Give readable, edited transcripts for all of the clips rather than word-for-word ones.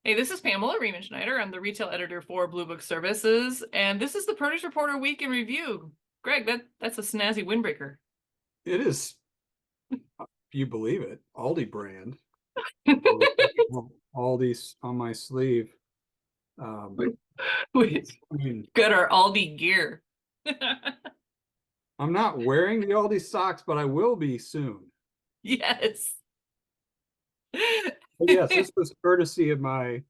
Hey, this is Pamela Riemann Schneider. I'm the retail editor for Blue Book Services, and this is the Produce Reporter Week in Review. Greg, that's a snazzy windbreaker. It is, if you believe it, Aldi brand. Aldi's on my sleeve. Um, We I mean, got our Aldi gear. I'm not wearing the Aldi socks, but I will be soon. Yes. But yes, this was courtesy of my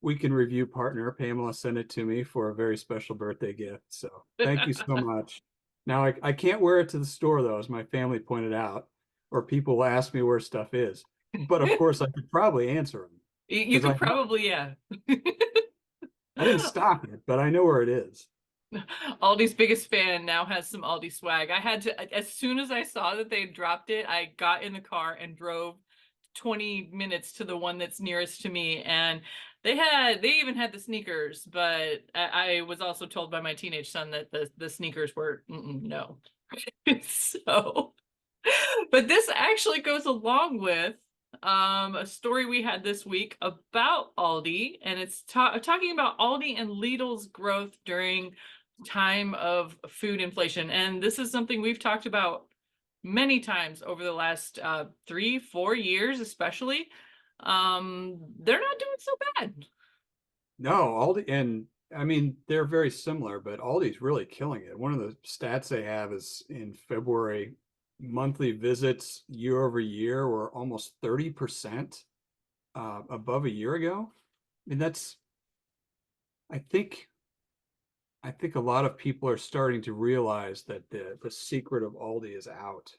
Week in Review partner. Pamela sent it to me for a very special birthday gift. So thank you so much. Now I can't wear it to the store though, as my family pointed out, or people will ask me where stuff is. But of course, I could probably answer them You because could probably, yeah. I didn't stock it, but I know where it is. Aldi's biggest fan now has some Aldi swag. I had to, as soon as I saw that they dropped it, I got in the car and drove 20 minutes to the one that's nearest to me. And they even had the sneakers, but I was also told by my teenage son that the sneakers were no. So, but this actually goes along with a story we had this week about Aldi, and it's talking about Aldi and Lidl's growth during time of food inflation. And this is something we've talked about many times over the last 3-4 years, especially. They're not doing so bad. No, Aldi, and I mean, they're very similar, but Aldi's really killing it. One of the stats they have is in February, monthly visits year over year were almost 30% above a year ago. I mean, I think, I think a lot of people are starting to realize that the secret of Aldi is out.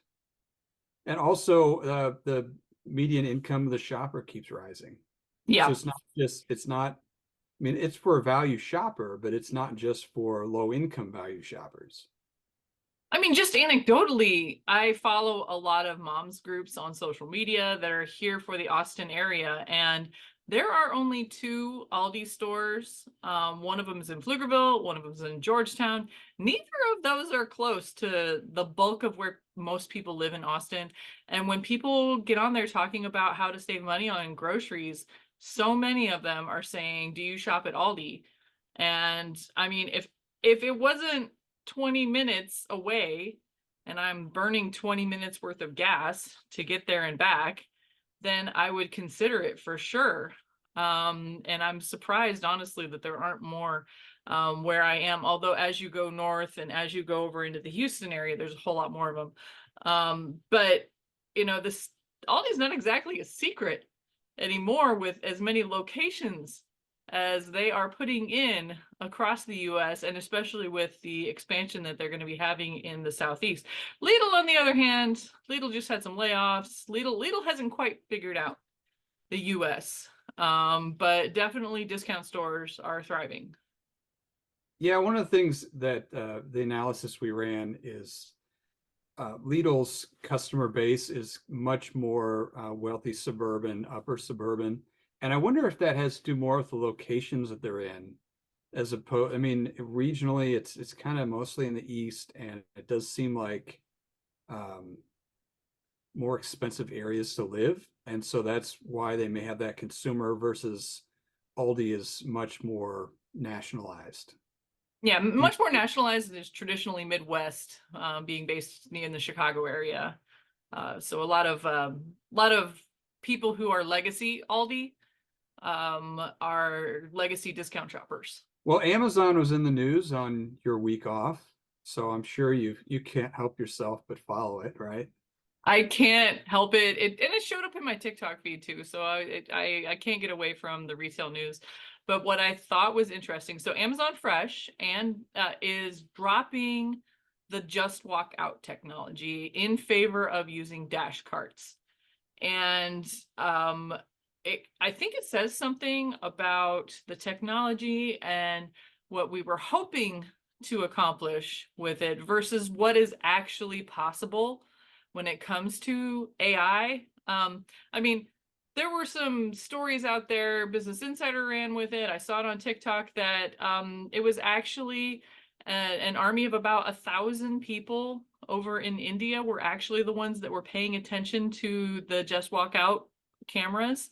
And also, the median income of the shopper keeps rising. So Yeah. it's not, I mean, it's for a value shopper, but it's not just for low income value shoppers. I mean, just anecdotally, I follow a lot of moms groups on social media that are here for the Austin area, and there are only two Aldi stores. One of them is in Pflugerville, one of them is in Georgetown. Neither of those are close to the bulk of where most people live in Austin. And when people get on there talking about how to save money on groceries, so many of them are saying, "Do you shop at Aldi?" And I mean, if it wasn't 20 minutes away and I'm burning 20 minutes worth of gas to get there and back, then I would consider it for sure. And I'm surprised, honestly, that there aren't more where I am. Although, as you go north and as you go over into the Houston area, there's a whole lot more of them. But this Aldi's not exactly a secret anymore with as many locations as they are putting in across the US, and especially with the expansion that they're going to be having in the Southeast. Lidl, on the other hand, Lidl just had some layoffs. Lidl hasn't quite figured out the US, but definitely discount stores are thriving. Yeah, one of the things that the analysis we ran is Lidl's customer base is much more wealthy suburban, upper suburban. And I wonder if that has to do more with the locations that they're in, as opposed, I mean, regionally, it's kind of mostly in the east, and it does seem like um, more expensive areas to live. And so that's why they may have that consumer versus Aldi is much more nationalized. Yeah, Do you, much more nationalized is traditionally Midwest, being based in the Chicago area. So a lot of people who are legacy Aldi are legacy discount shoppers. well, Amazon was in the news on your week off, so I'm sure you can't help yourself but follow it, right? I can't help it. And it showed up in my TikTok feed too, so I can't get away from the retail news. But what I thought was interesting, so Amazon Fresh and is dropping the Just Walk Out technology in favor of using dash carts. And I think it says something about the technology and what we were hoping to accomplish with it versus what is actually possible when it comes to AI. I mean, there were some stories out there. Business Insider ran with it. I saw it on TikTok that it was actually an army of about 1,000 people over in India were actually the ones that were paying attention to the Just Walk Out cameras.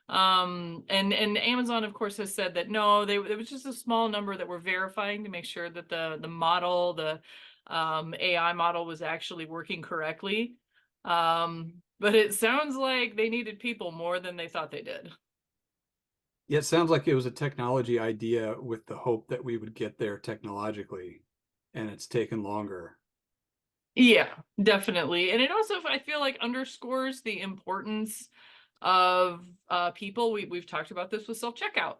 And Amazon, of course, has said that no, there was just a small number that were verifying to make sure that the model, the AI model was actually working correctly. But it sounds like they needed people more than they thought they did. Yeah, it sounds like it was a technology idea with the hope that we would get there technologically, and it's taken longer. Yeah, definitely. And it also, I feel like, underscores the importance of people. We've talked about this with self-checkout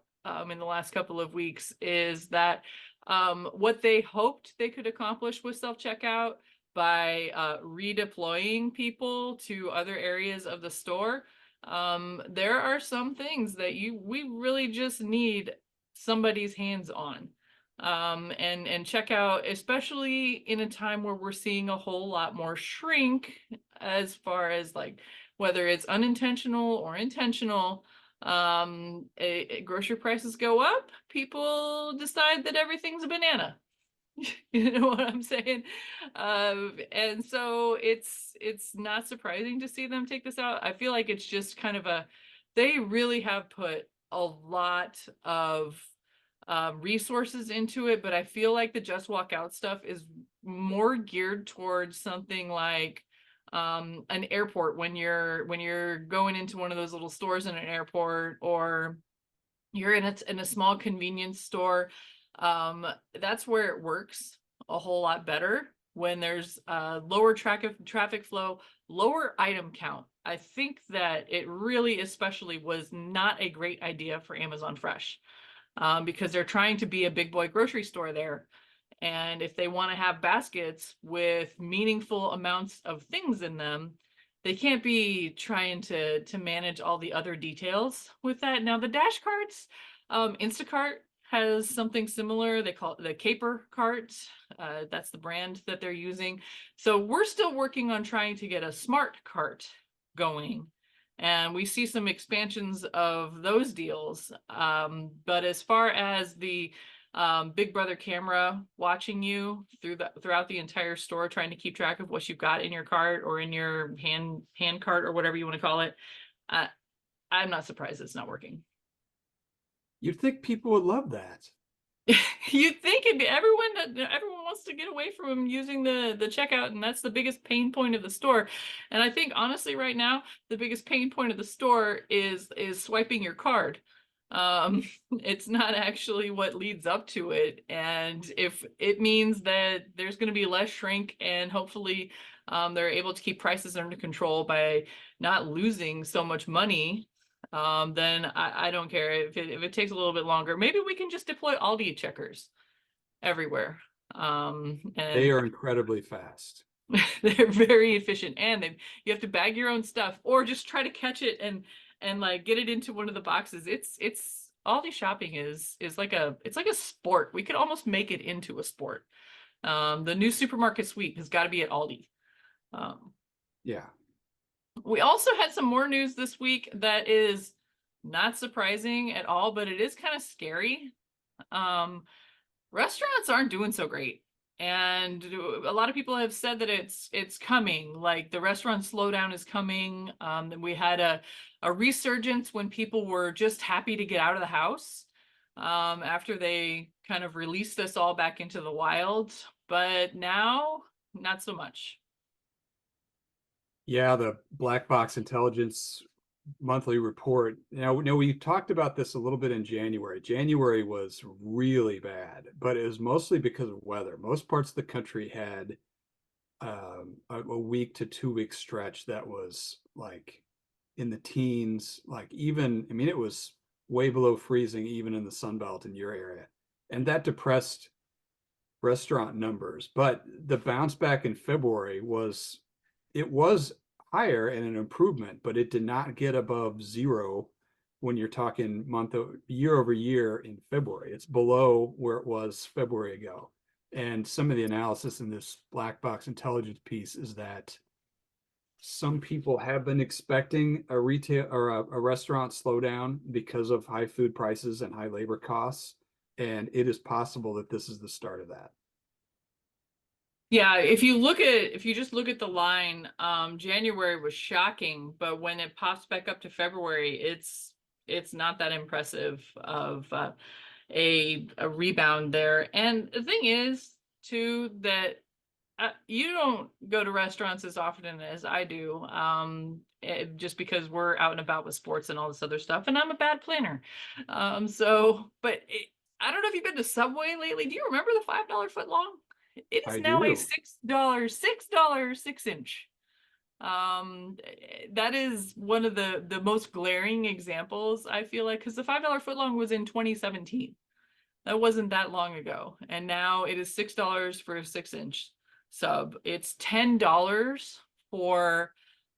in the last couple of weeks, is that what they hoped they could accomplish with self-checkout by redeploying people to other areas of the store. There are some things that we really just need somebody's hands on. And check out, especially in a time where we're seeing a whole lot more shrink, as far as like whether it's unintentional or intentional. Grocery prices go up, people decide that everything's a banana. You know what I'm saying? And so it's not surprising to see them take this out. I feel like it's just kind of they really have put a lot of resources into it, but I feel like the Just Walk Out stuff is more geared towards something like an airport, when you're going into one of those little stores in an airport, or you're in a small convenience store. That's where it works a whole lot better, when there's lower traffic flow, lower item count. I think that it really especially was not a great idea for Amazon Fresh, because they're trying to be a big boy grocery store there. And if they want to have baskets with meaningful amounts of things in them, they can't be trying to manage all the other details with that. Now the dash carts, Instacart has something similar. They call it the Caper Cart. That's the brand that they're using. So we're still working on trying to get a smart cart going. And we see some expansions of those deals. But as far as the Big Brother camera watching you throughout the entire store, trying to keep track of what you've got in your cart or in your hand cart or whatever you want to call it, uh, I'm not surprised it's not working. You'd think people would love that. You'd think everyone wants to get away from using the checkout, and that's the biggest pain point of the store. And I think honestly right now the biggest pain point of the store is swiping your card. Um, it's not actually what leads up to it. And if it means that there's going to be less shrink, and hopefully they're able to keep prices under control by not losing so much money, then I don't care if it takes a little bit longer. Maybe we can just deploy Aldi checkers everywhere. They And are incredibly fast. they're very efficient, and you have to bag your own stuff, or just try to catch it and like get it into one of the boxes. It's Aldi shopping is like it's like a sport. We could almost make it into a sport. The new supermarket sweep has got to be at Aldi. Um, Yeah. We also had some more news this week that is not surprising at all, but it is kind of scary. Um, Restaurants aren't doing so great. And a lot of people have said that it's coming, like the restaurant slowdown is coming. We had a resurgence when people were just happy to get out of the house, after they kind of released us all back into the wild. But now, not so much. Yeah, the Black Box Intelligence monthly report. Now we talked about this a little bit in January. January was really bad, but it was mostly because of weather. Most parts of the country had a week to 2 week stretch that was like in the teens, like even, I mean, it was way below freezing even in the Sun Belt in your area. And that depressed restaurant numbers. But the bounce back in February it was higher and an improvement, but it did not get above zero when you're talking year over year in February. It's below where it was February ago. And some of the analysis in this Black Box Intelligence piece is that some people have been expecting a retail or a restaurant slowdown because of high food prices and high labor costs. And it is possible that this is the start of that. Yeah, if you just look at the line, January was shocking, but when it pops back up to February, it's it's not that impressive of a rebound there. And the thing is, too, that you don't go to restaurants as often as I do, just because we're out and about with sports and all this other stuff, and I'm a bad planner. I don't know if you've been to Subway lately. Do you remember the $5 foot long? It is I now a do. $6 6 inch. That is one of the most glaring examples, I feel like, because the $5 foot long was in 2017. That wasn't that long ago, and now it is $6 for a 6 inch sub. It's $10 for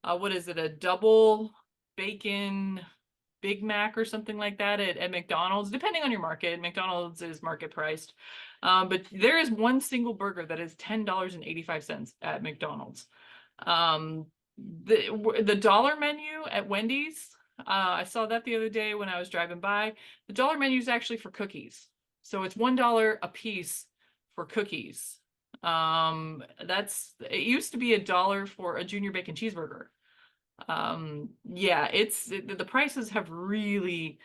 what is it, a double bacon Big Mac or something like that at McDonald's, depending on your market. McDonald's is market priced. But there is one single burger that is $10.85 at McDonald's. The dollar menu at Wendy's, I saw that the other day when I was driving by. The dollar menu is actually for cookies. So it's $1 a piece for cookies. It used to be $1 for a junior bacon cheeseburger. Yeah, the prices have really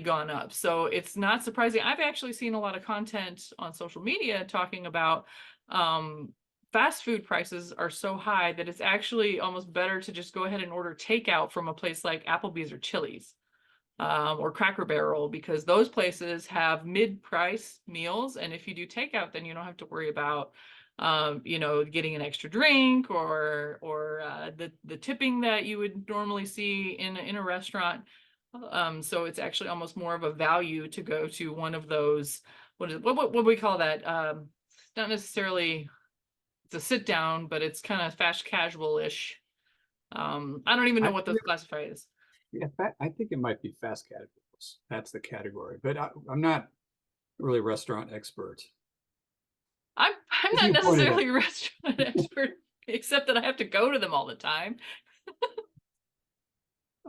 gone up. So it's not surprising. I've actually seen a lot of content on social media talking about fast food prices are so high that it's actually almost better to just go ahead and order takeout from a place like Applebee's or Chili's. Or Cracker Barrel, because those places have mid-price meals, and if you do takeout, then you don't have to worry about getting an extra drink or the tipping that you would normally see in a restaurant. So it's actually almost more of a value to go to one of those. What do we call that? It's not necessarily, it's a sit down, but it's kind of fast casual-ish. I don't even know what those classify as. Yeah, I think it might be fast casuals. That's the category, but I'm not really a restaurant expert. I'm As not you pointed out. necessarily a restaurant expert, except that I have to go to them all the time.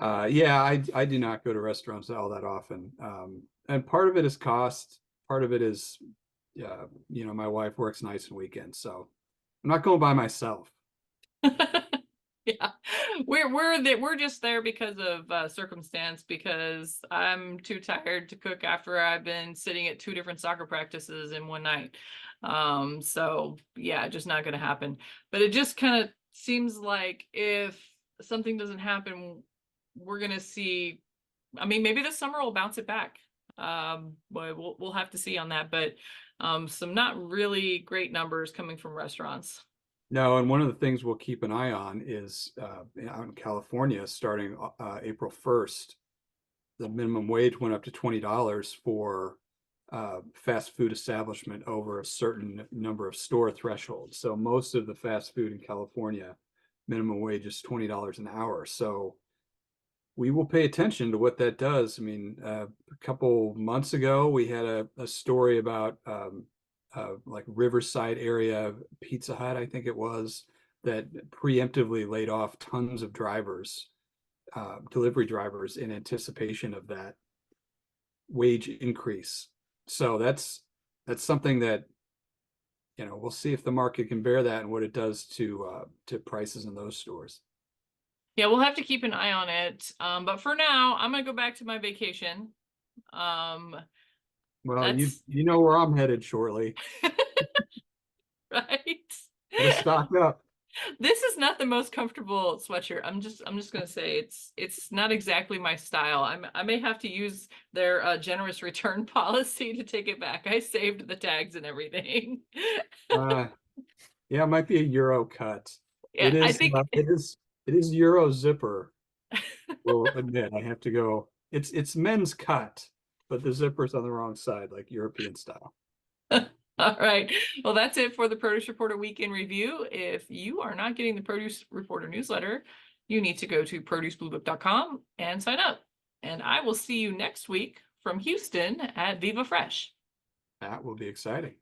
Yeah, I do not go to restaurants all that often. And part of it is cost. Part of it is, my wife works nights and weekends, so I'm not going by myself. Yeah, we're just there because of circumstance, because I'm too tired to cook after I've been sitting at 2 different soccer practices in one night. So yeah, just not gonna happen. But it just kind of seems like if something doesn't happen, we're gonna see. I mean, maybe this summer will bounce it back. But we'll have to see on that. But some not really great numbers coming from restaurants. No, and one of the things we'll keep an eye on is out in California, starting April 1st, the minimum wage went up to $20 for fast food establishment over a certain number of store thresholds. So most of the fast food in California, minimum wage is $20 an hour. So we will pay attention to what that does. I mean, a couple months ago, we had a story about like Riverside area Pizza Hut, I think it was, that preemptively laid off tons of drivers, delivery drivers, in anticipation of that wage increase. So that's something that, we'll see if the market can bear that and what it does to prices in those stores. Yeah, we'll have to keep an eye on it. But for now, I'm gonna go back to my vacation. Well, That's you know where I'm headed shortly. right. Gotta stock up. This is not the most comfortable sweatshirt. I'm just gonna say it's not exactly my style. I may have to use their generous return policy to take it back. I saved the tags and everything. Yeah, it might be a Euro cut. Yeah, I think It is Euro zipper. Well, admit I have to go. It's men's cut, but the zipper's on the wrong side, like European style. all right. Well, that's it for the Produce Reporter Week in Review. If you are not getting the Produce Reporter newsletter, you need to go to producebluebook.com and sign up. And I will see you next week from Houston at Viva Fresh. That will be exciting.